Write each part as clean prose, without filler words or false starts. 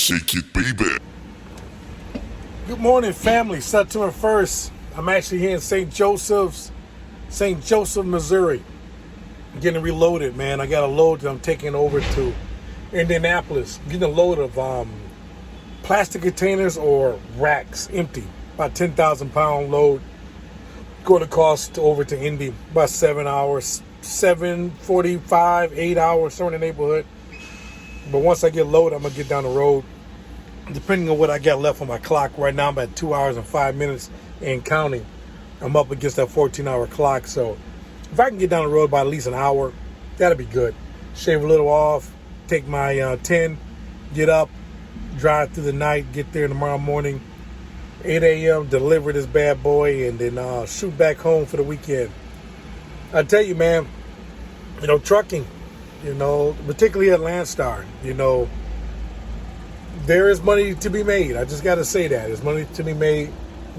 shake it, baby. Good morning, family. September 1st. I'm actually here in St. Joseph, Missouri. Getting reloaded, man. I got a load that I'm taking over to Indianapolis. Getting a load of plastic containers or racks, empty. About 10,000 pound load. Going to cost over to Indy about 7 hours, 7:45, 8 hours, somewhere in the neighborhood. But once I get loaded, I'm going to get down the road. Depending on what I got left on my clock. Right now I'm at 2 hours and 5 minutes and counting. I'm up against that 14-hour clock. So if I can get down the road by at least an hour, that'll be good. Shave a little off, take my 10, get up, drive through the night, get there tomorrow morning, 8 a.m., deliver this bad boy, and then shoot back home for the weekend. I tell you, man, trucking, particularly at Landstar, there is money to be made. I just got to say that. There's money to be made.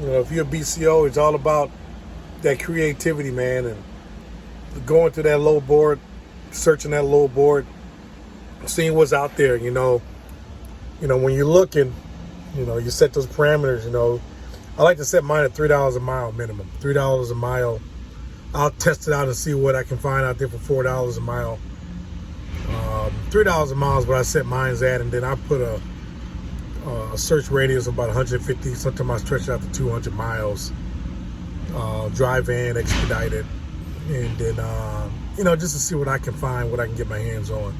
If you're a BCO, it's all about that creativity, man, and going to that load board, searching that load board, seeing what's out there, when you're looking, you set those parameters, I like to set mine at $3 a mile minimum, $3 a mile. I'll test it out and see what I can find out there for $4 a mile. $3 a mile is what I set mine's at, and then I put a search radius of about 150. Sometimes I stretch it out to 200 miles. Drive in, expedited, and then just to see what I can find, what I can get my hands on.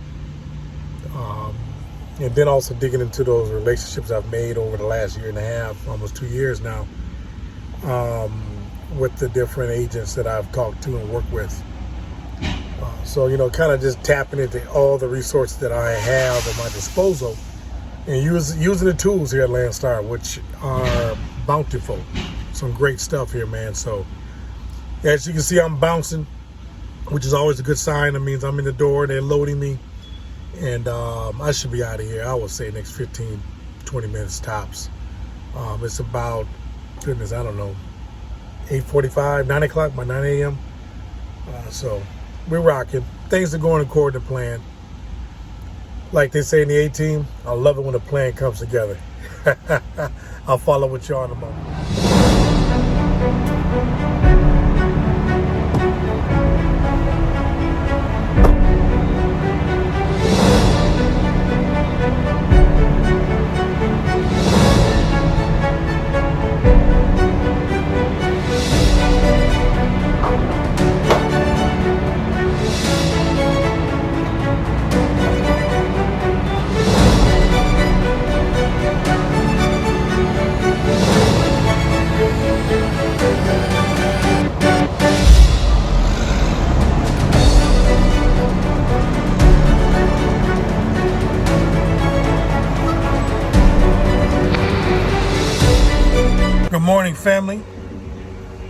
And then also digging into those relationships I've made over the last year and a half, almost 2 years now, with the different agents that I've talked to and worked with. So, kind of just tapping into all the resources that I have at my disposal and using the tools here at Landstar, which are bountiful. Some great stuff here, man. So, as you can see, I'm bouncing, which is always a good sign. That means I'm in the door, they're loading me. And I should be out of here, I would say, next 15, 20 minutes tops. It's about, goodness, I don't know, 8:45, 9 o'clock, by 9 a.m. So we're rocking. Things are going according to plan. Like they say in the A-Team, I love it when a plan comes together. I'll follow with y'all in a moment. Good morning, family.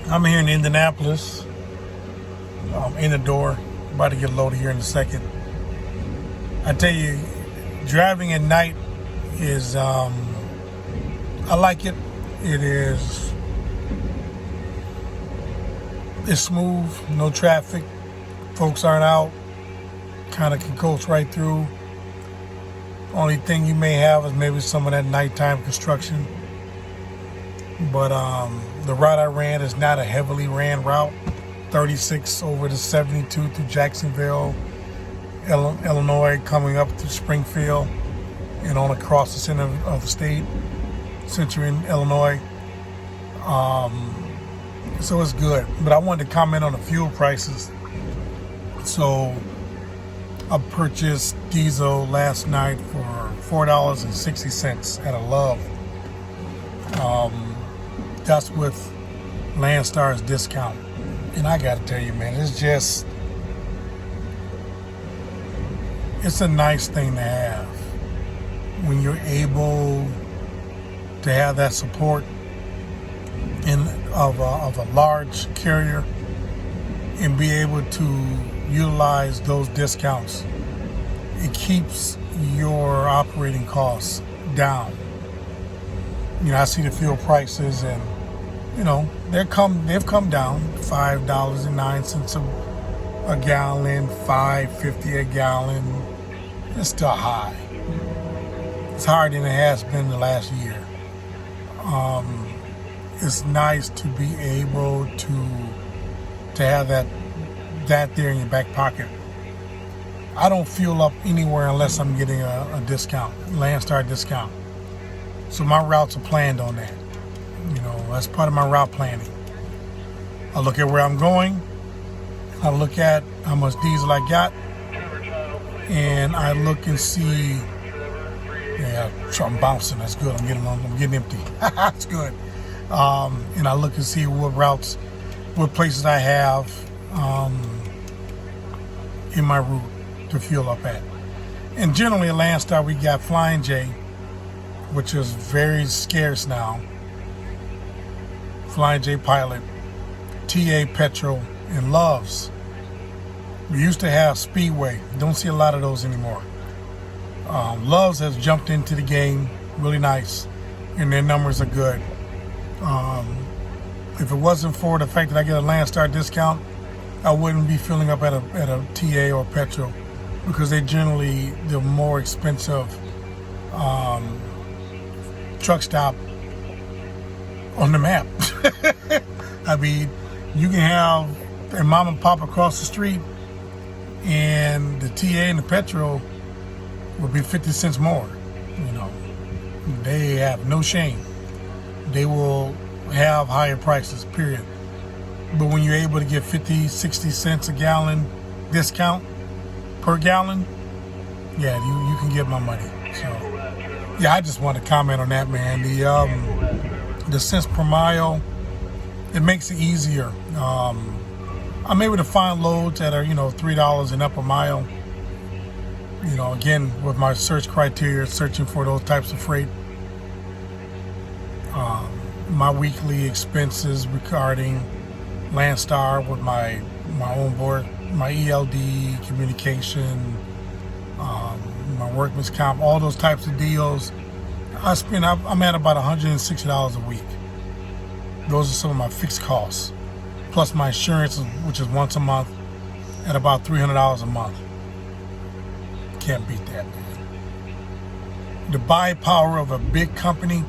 I'm here in Indianapolis. I'm in the door, about to get loaded here in a second. I tell you, driving at night is, I like it. It's smooth, no traffic. Folks aren't out, kind of can coast right through. Only thing you may have is maybe some of that nighttime construction. But the route I ran is not a heavily ran route. 36 over to 72 through Jacksonville, Illinois, coming up through Springfield and on across the center of the state, central in Illinois. So it's good. But I wanted to comment on the fuel prices. So I purchased diesel last night for $4.60 at a Love. That's with Landstar's discount. And I gotta tell you, man, it's a nice thing to have when you're able to have that support of a large carrier and be able to utilize those discounts. It keeps your operating costs down. I see the fuel prices, and they've come down $5.09 a gallon, $5.50 a gallon. It's still high. it's harder than it has been the last year. It's nice to be able to have that there in your back pocket. I don't fuel up anywhere unless I'm getting a discount, Landstar discount. So my routes are planned on that. That's part of my route planning. I look at where I'm going. I look at how much diesel I got, and I look and see. Yeah, I'm bouncing. That's good. I'm getting empty. That's good. And I look and see what routes, what places I have in my route to fuel up at. And generally at Landstar, we got Flying J, which is very scarce now. Flying J Pilot, TA Petrol, and Loves. We used to have Speedway. Don't see a lot of those anymore. Loves has jumped into the game, really nice, and their numbers are good. If it wasn't for the fact that I get a Landstar discount, I wouldn't be filling up at a TA or Petrol, because they're generally the more expensive truck stop on the map. I mean, you can have a mom and pop across the street, and the TA and the Petrol would be 50 cents more. They have no shame. They will have higher prices, period. But when you're able to get 50, 60 cents a gallon discount per gallon, yeah, you can get my money. So, yeah, I just want to comment on that, man. The cents per mile, it makes it easier. I'm able to find loads that are, $3 and up a mile. Again, with my search criteria, searching for those types of freight. My weekly expenses regarding Landstar with my own board, my ELD, communication, my workman's comp, all those types of deals. I'm at about $160 a week. Those are some of my fixed costs. Plus my insurance, which is once a month, at about $300 a month. Can't beat that, man. The buy power of a big company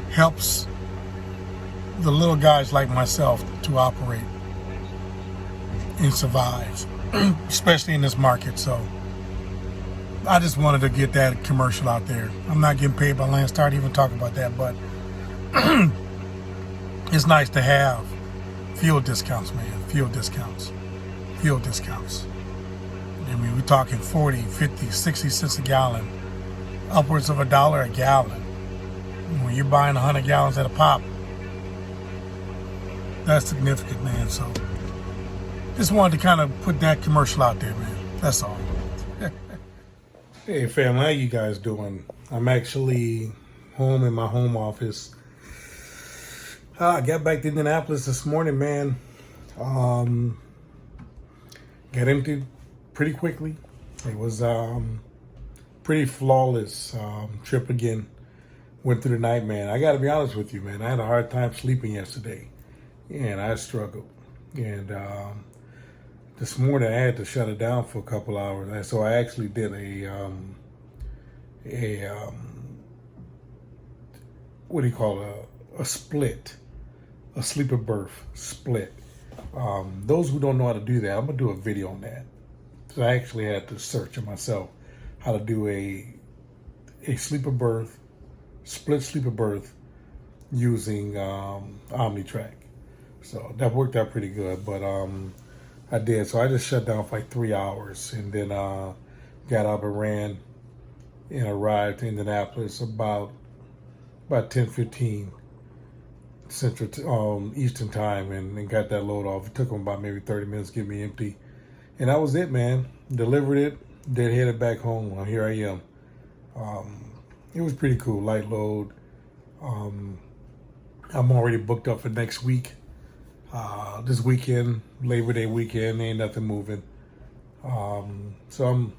helps the little guys like myself to operate and survive, especially in this market. So I just wanted to get that commercial out there. I'm not getting paid by Landstar to even talk about that, but it's nice to have fuel discounts, man. Fuel discounts. I mean, we're talking 40, 50, 60 cents a gallon, upwards of $1 a gallon. When you're buying 100 gallons at a pop, that's significant, man. So just wanted to kind of put that commercial out there, man. That's all. Hey, family, how you guys doing? I'm actually home in my home office. I got back to Indianapolis this morning, man. Got emptied pretty quickly. It was pretty flawless trip again. Went through the night, man. I got to be honest with you, man. I had a hard time sleeping yesterday, and I struggled. And this morning I had to shut it down for a couple hours, and so I actually did what do you call it? A split, a sleeper berth split. Those who don't know how to do that, I'm gonna do a video on that. So I actually had to search it myself how to do a sleeper berth, split sleeper berth using OmniTrack. So that worked out pretty good, but I did. So I just shut down for like 3 hours, and then got up and ran and arrived to Indianapolis about 10:15 Central Eastern time, and got that load off. It took them about maybe 30 minutes to get me empty, and that was it, man. Delivered it, then headed back home. Well, here I am. It was pretty cool, light load. I'm already booked up for next week. This weekend, Labor Day weekend, ain't nothing moving. So I'm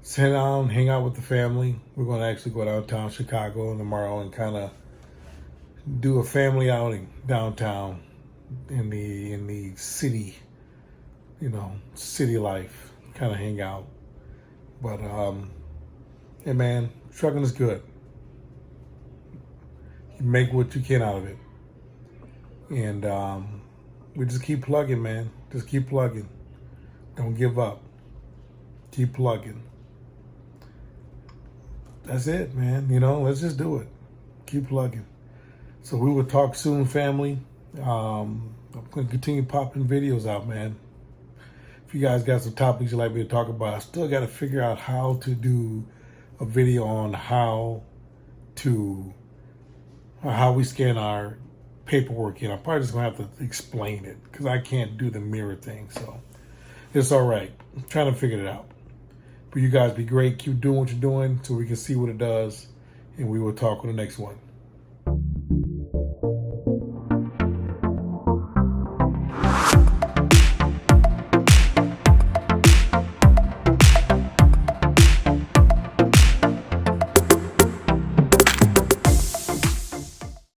sit down, hang out with the family. We're going to actually go downtown Chicago tomorrow and kind of do a family outing downtown in the city, city life, kind of hang out. But Hey man, trucking is good. You make what you can out of it. And we just keep plugging, man. Just keep plugging. Don't give up. Keep plugging. That's it, man. Let's just do it. Keep plugging. So we will talk soon, family. I'm going to continue popping videos out, man. If you guys got some topics you'd like me to talk about, I still got to figure out how to do a video on how we scan our paperwork in. I'm probably just going to have to explain it because I can't do the mirror thing. So it's all right. I'm trying to figure it out. But you guys be great. Keep doing what you're doing so we can see what it does. And we will talk on the next one.